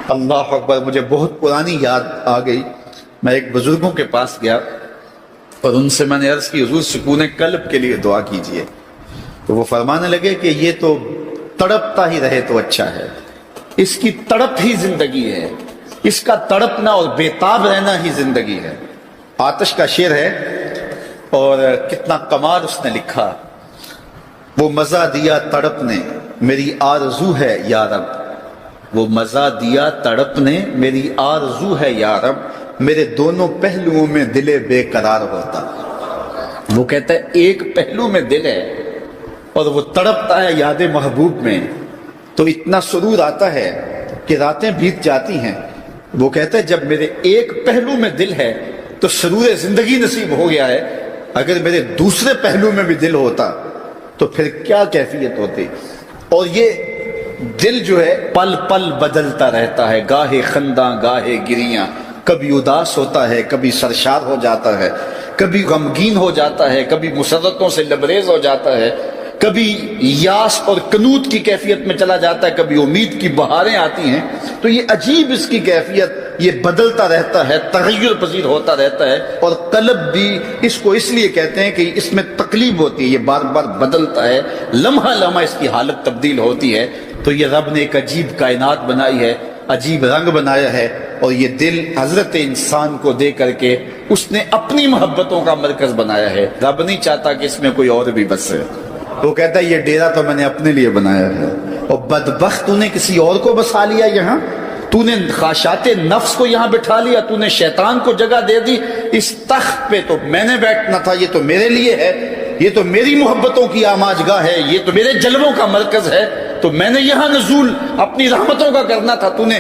اللہ اکبر، مجھے بہت پرانی یاد آ گئی۔ میں ایک بزرگوں کے پاس گیا اور ان سے میں نے عرض کی حضور سکون قلب کے لیے دعا کیجئے، تو وہ فرمانے لگے کہ یہ تو تڑپتا ہی رہے تو اچھا ہے، اس کی تڑپ ہی زندگی ہے، اس کا تڑپنا اور بےتاب رہنا ہی زندگی ہے۔ آتش کا شعر ہے اور کتنا کمال اس نے لکھا، وہ مزہ دیا تڑپ نے میری آرزو ہے یا رب، وہ مزہ دیا تڑپ نے میری آرزو ہے یا رب، میرے دونوں پہلوؤں میں دل بے قرار ہوتا۔ وہ کہتا ہے ایک پہلو میں دل ہے اور وہ تڑپتا ہے یاد محبوب میں، تو اتنا سرور آتا ہے کہ راتیں بیت جاتی ہیں۔ وہ کہتا ہے جب میرے ایک پہلو میں دل ہے تو سرور زندگی نصیب ہو گیا ہے، اگر میرے دوسرے پہلو میں بھی دل ہوتا تو پھر کیا کیفیت ہوتی۔ اور یہ دل جو ہے پل پل بدلتا رہتا ہے، گاہے خنداں گاہے گریاں، کبھی اداس ہوتا ہے، کبھی سرشار ہو جاتا ہے، کبھی غمگین ہو جاتا ہے، کبھی مسرتوں سے لبریز ہو جاتا ہے، کبھی یاس اور قنوط کی کیفیت میں چلا جاتا ہے، کبھی امید کی بہاریں آتی ہیں۔ تو یہ عجیب اس کی کیفیت، یہ بدلتا رہتا ہے، تغیر پذیر ہوتا رہتا ہے، اور قلب بھی اس کو اس لیے کہتے ہیں کہ اس میں تقلیب ہوتی ہے، یہ بار بار بدلتا ہے، لمحہ لمحہ اس کی حالت تبدیل ہوتی ہے۔ تو یہ رب نے ایک عجیب کائنات بنائی ہے، عجیب رنگ بنایا ہے، اور یہ دل حضرت انسان کو دے کر کے اس نے اپنی محبتوں کا مرکز بنایا ہے۔ رب نہیں چاہتا کہ اس میں کوئی اور بھی بسے، وہ کہتا ہے یہ ڈیرا تو میں نے اپنے لیے بنایا ہے، اور بدبخت تو نے کسی اور کو بسا لیا یہاں، تو نے خواہشات نفس کو یہاں بٹھا لیا، تو نے شیطان کو جگہ دے دی، اس تخت پہ تو میں نے بیٹھنا تھا، یہ تو میرے لیے ہے، یہ تو میری محبتوں کی آماجگاہ ہے، یہ تو میرے جلووں کا مرکز ہے، تو میں نے یہاں نزول اپنی رحمتوں کا کرنا تھا، تو نے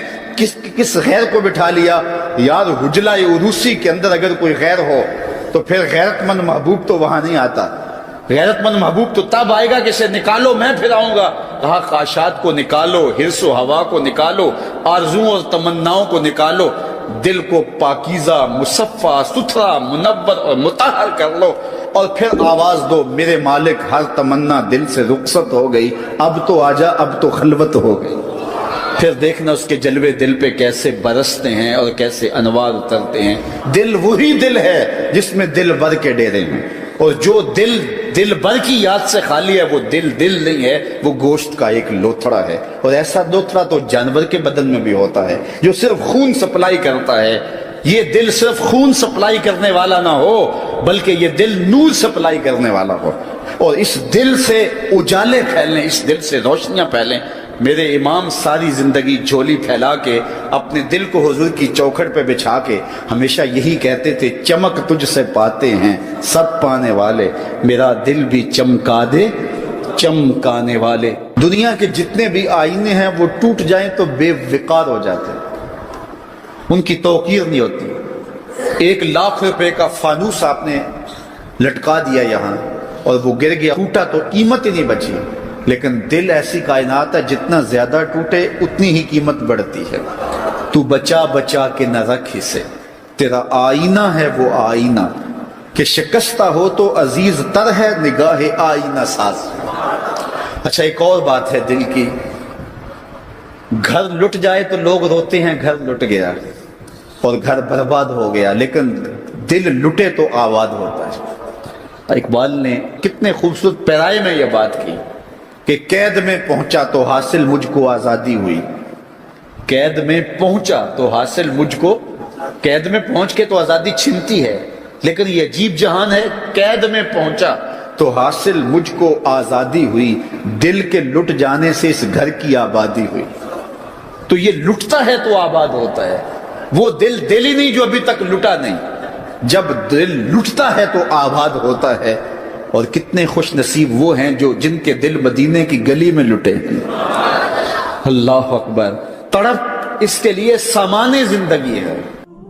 کس غیر کو بٹھا لیا۔ یار حجلہ عروسی کے اندر اگر کوئی غیر ہو تو پھر غیرت مند محبوب تو وہاں نہیں آتا، غیرت مند محبوب تو تب آئے گا کہ اسے نکالو میں پھر آؤں گا۔ کہا خواہشات کو نکالو، حرص و ہوا کو نکالو، آرزوؤں اور تمناؤں کو نکالو، دل کو پاکیزہ مصفہ ستھرا منور اور مطہر کر لو، اور پھر آواز دو میرے مالک ہر تمنا دل سے رخصت ہو گئی، اب تو آجا اب تو خلوت ہو گئی۔ پھر دیکھنا اس کے جلوے دل پہ کیسے برستے ہیں اور کیسے انوار اترتے ہیں۔ دل وہی دل ہے جس میں دل بر کے ڈیرے ہیں، اور جو دل بر کی یاد سے خالی ہے وہ دل نہیں ہے، وہ گوشت کا ایک لوتھڑا ہے، اور ایسا لوتھڑا تو جانور کے بدن میں بھی ہوتا ہے جو صرف خون سپلائی کرتا ہے۔ یہ دل صرف خون سپلائی کرنے والا نہ ہو بلکہ یہ دل نور سپلائی کرنے والا ہو، اور اس دل سے اجالے پھیلیں، اس دل سے روشنیاں پھیلیں۔ میرے امام ساری زندگی جھولی پھیلا کے اپنے دل کو حضور کی چوکھٹ پہ بچھا کے ہمیشہ یہی کہتے تھے، چمک تجھ سے پاتے ہیں سب پانے والے، میرا دل بھی چمکا دے چمکانے والے۔ دنیا کے جتنے بھی آئینے ہیں وہ ٹوٹ جائیں تو بے وقار ہو جاتے ہیں، ان کی توقیر نہیں ہوتی۔ 1,00,000 روپے کا فانوس آپ نے لٹکا دیا یہاں اور وہ گر گیا، ٹوٹا تو قیمت ہی نہیں بچی، لیکن دل ایسی کائنات ہے جتنا زیادہ ٹوٹے اتنی ہی قیمت بڑھتی ہے۔ تو بچا بچا کے نہ رکھ اسے، تیرا آئینہ ہے وہ آئینہ، کہ شکستہ ہو تو عزیز تر ہے نگاہ آئینہ ساز۔ اچھا ایک اور بات ہے دل کی، گھر لٹ جائے تو لوگ روتے ہیں گھر لٹ گیا اور گھر برباد ہو گیا، لیکن دل لٹے تو آباد ہوتا ہے۔ اقبال نے کتنے خوبصورت پیرائے میں یہ بات کی کہ قید میں پہنچا تو حاصل مجھ کو آزادی ہوئی، قید میں پہنچا تو حاصل مجھ کو، قید میں پہنچ کے تو آزادی چھنتی ہے، لیکن یہ عجیب جہان ہے، قید میں پہنچا تو حاصل مجھ کو آزادی ہوئی، دل کے لٹ جانے سے اس گھر کی آبادی ہوئی۔ تو یہ لٹتا ہے تو آباد ہوتا ہے، وہ دل ہی نہیں جو ابھی تک لٹا نہیں، جب دل لٹتا ہے تو آباد ہوتا ہے۔ اور کتنے خوش نصیب وہ ہیں جو جن کے دل مدینے کی گلی میں لٹے ہیں۔ اللہ اکبر، تڑپ اس کے لیے سامان زندگی ہے۔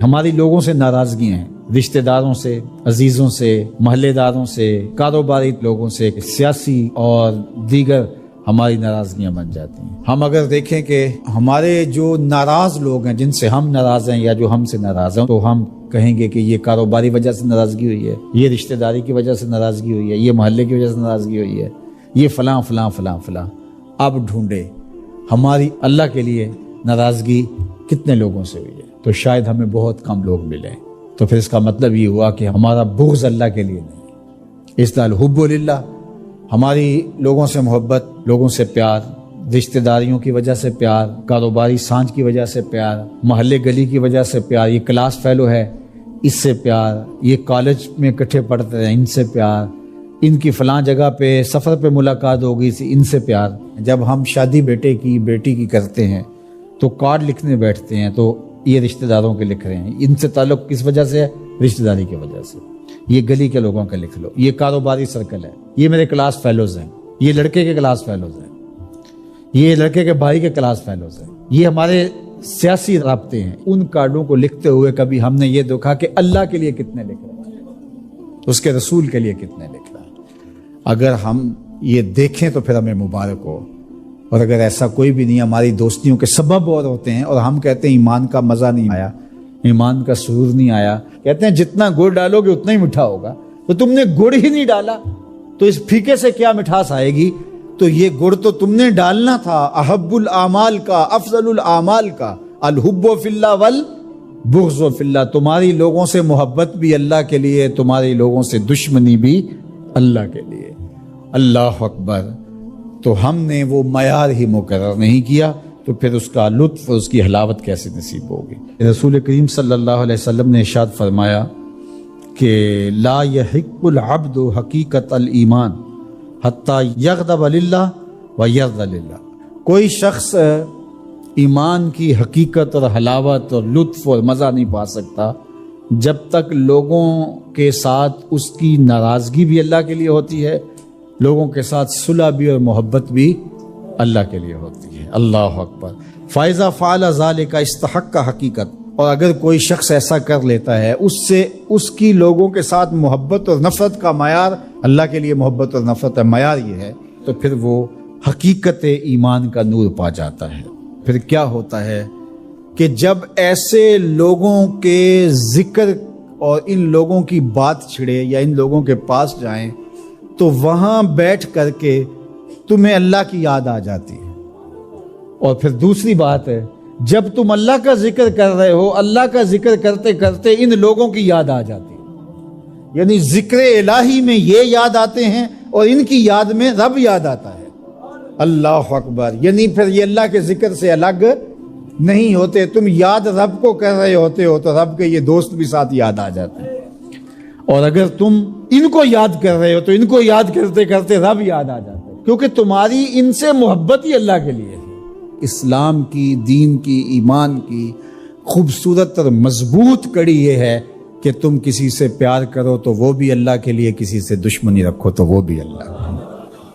ہماری لوگوں سے ناراضگیاں ہیں، رشتہ داروں سے، عزیزوں سے، محلے داروں سے، کاروباری لوگوں سے، سیاسی اور دیگر ہماری ناراضگیاں بن جاتی ہیں۔ ہم اگر دیکھیں کہ ہمارے جو ناراض لوگ ہیں، جن سے ہم ناراض ہیں یا جو ہم سے ناراض ہیں، تو ہم کہیں گے کہ یہ کاروباری وجہ سے ناراضگی ہوئی ہے، یہ رشتہ داری کی وجہ سے ناراضگی ہوئی ہے، یہ محلے کی وجہ سے ناراضگی ہوئی ہے، یہ فلاں فلاں فلاں فلاں۔ اب ڈھونڈے ہماری اللہ کے لیے ناراضگی کتنے لوگوں سے ہوئی ہے؟ تو شاید ہمیں بہت کم لوگ ملے. تو پھر اس کا مطلب یہ ہوا کہ ہمارا بغض اللہ کے لیے نہیں. اس طرح حب للہ، ہماری لوگوں سے محبت، لوگوں سے پیار، رشتہ داریوں کی وجہ سے پیار، کاروباری سانج کی وجہ سے پیار، محلے گلی کی وجہ سے پیار، یہ کلاس فیلو ہے اس سے پیار، یہ کالج میں اکٹھے پڑھتے ہیں ان سے پیار، ان کی فلاں جگہ پہ سفر پہ ملاقات ہو گئی تھی ان سے پیار. جب ہم شادی بیٹے کی بیٹی کی کرتے ہیں تو کارڈ لکھنے بیٹھتے ہیں تو یہ رشتہ داروں کے لکھ رہے ہیں. ان سے تعلق کس وجہ سے ہے؟ رشتہ داری کی وجہ سے. یہ گلی کے لوگوں کا لکھ لو، یہ کاروباری سرکل ہے، یہ میرے کلاس فیلوز ہیں، یہ لڑکے کے کلاس فیلوز ہیں، یہ لڑکے کے بھائی کے کلاس فیلوز ہیں، یہ ہمارے سیاسی رابطے ہیں. ان کارڈوں کو لکھتے ہوئے کبھی ہم نے یہ دیکھا کہ اللہ کے لیے کتنے لکھ رہے ہیں، اس کے رسول کے لیے کتنے لکھ رہے ہیں. اگر ہم یہ دیکھیں تو پھر ہمیں مبارک ہو. اور اگر ایسا کوئی بھی نہیں، ہماری دوستیوں کے سبب اور ہوتے ہیں اور ہم کہتے ہیں ایمان کا مزہ نہیں آیا، ایمان کا سرور نہیں آیا. کہتے ہیں جتنا گڑ ڈالو گے اتنا ہی میٹھا ہوگا. تو تم نے گڑ ہی نہیں ڈالا تو اس پھیکے سے کیا مٹھاس آئے گی؟ تو یہ گڑ تو تم نے ڈالنا تھا. احب الاعمال کا، افضل الاعمال کا، الحب فی اللہ والبغض فی اللہ. تمہاری لوگوں سے محبت بھی اللہ کے لیے، تمہاری لوگوں سے دشمنی بھی اللہ کے لیے. اللہ اکبر. تو ہم نے وہ معیار ہی مقرر نہیں کیا تو پھر اس کا لطف اور اس کی حلاوت کیسے نصیب ہوگی؟ رسول کریم صلی اللہ علیہ وسلم نے ارشاد فرمایا کہ لا یحق العبد حقیقت الایمان حتی یغضب للہ و یرضى للہ. کوئی شخص ایمان کی حقیقت اور حلاوت اور لطف اور مزہ نہیں پا سکتا جب تک لوگوں کے ساتھ اس کی ناراضگی بھی اللہ کے لیے ہوتی ہے، لوگوں کے ساتھ صلح بھی اور محبت بھی اللہ کے لیے ہوتی ہے. اللہ اکبر. فَإِذَا فَعَلَ ذَلِكَ اسْتَحَقَّ حقیقت. اور اگر کوئی شخص ایسا کر لیتا ہے، اس سے اس کی لوگوں کے ساتھ محبت اور نفرت کا معیار، اللہ کے لیے محبت اور نفرت کا معیار یہ ہے، تو پھر وہ حقیقت ایمان کا نور پا جاتا ہے. پھر کیا ہوتا ہے کہ جب ایسے لوگوں کے ذکر اور ان لوگوں کی بات چھڑے یا ان لوگوں کے پاس جائیں تو وہاں بیٹھ کر کے تمہیں اللہ کی یاد آ جاتی ہے. اور پھر دوسری بات ہے، جب تم اللہ کا ذکر کر رہے ہو، اللہ کا ذکر کرتے کرتے ان لوگوں کی یاد آ جاتی ہے. یعنی ذکر الہی میں یہ یاد آتے ہیں اور ان کی یاد میں رب یاد آتا ہے. اللہ اکبر. یعنی پھر یہ اللہ کے ذکر سے الگ نہیں ہوتے. تم یاد رب کو کر رہے ہوتے ہو تو رب کے یہ دوست بھی ساتھ یاد آ جاتے ہیں. اور اگر تم ان کو یاد کر رہے ہو تو ان کو یاد کرتے کرتے رب یاد آ جاتا ہے، کیونکہ تمہاری ان سے محبت ہی اللہ کے لیے ہے. اسلام کی، دین کی، ایمان کی خوبصورت اور مضبوط کڑی یہ ہے کہ تم کسی سے پیار کرو تو وہ بھی اللہ کے لیے، کسی سے دشمنی رکھو تو وہ بھی اللہ.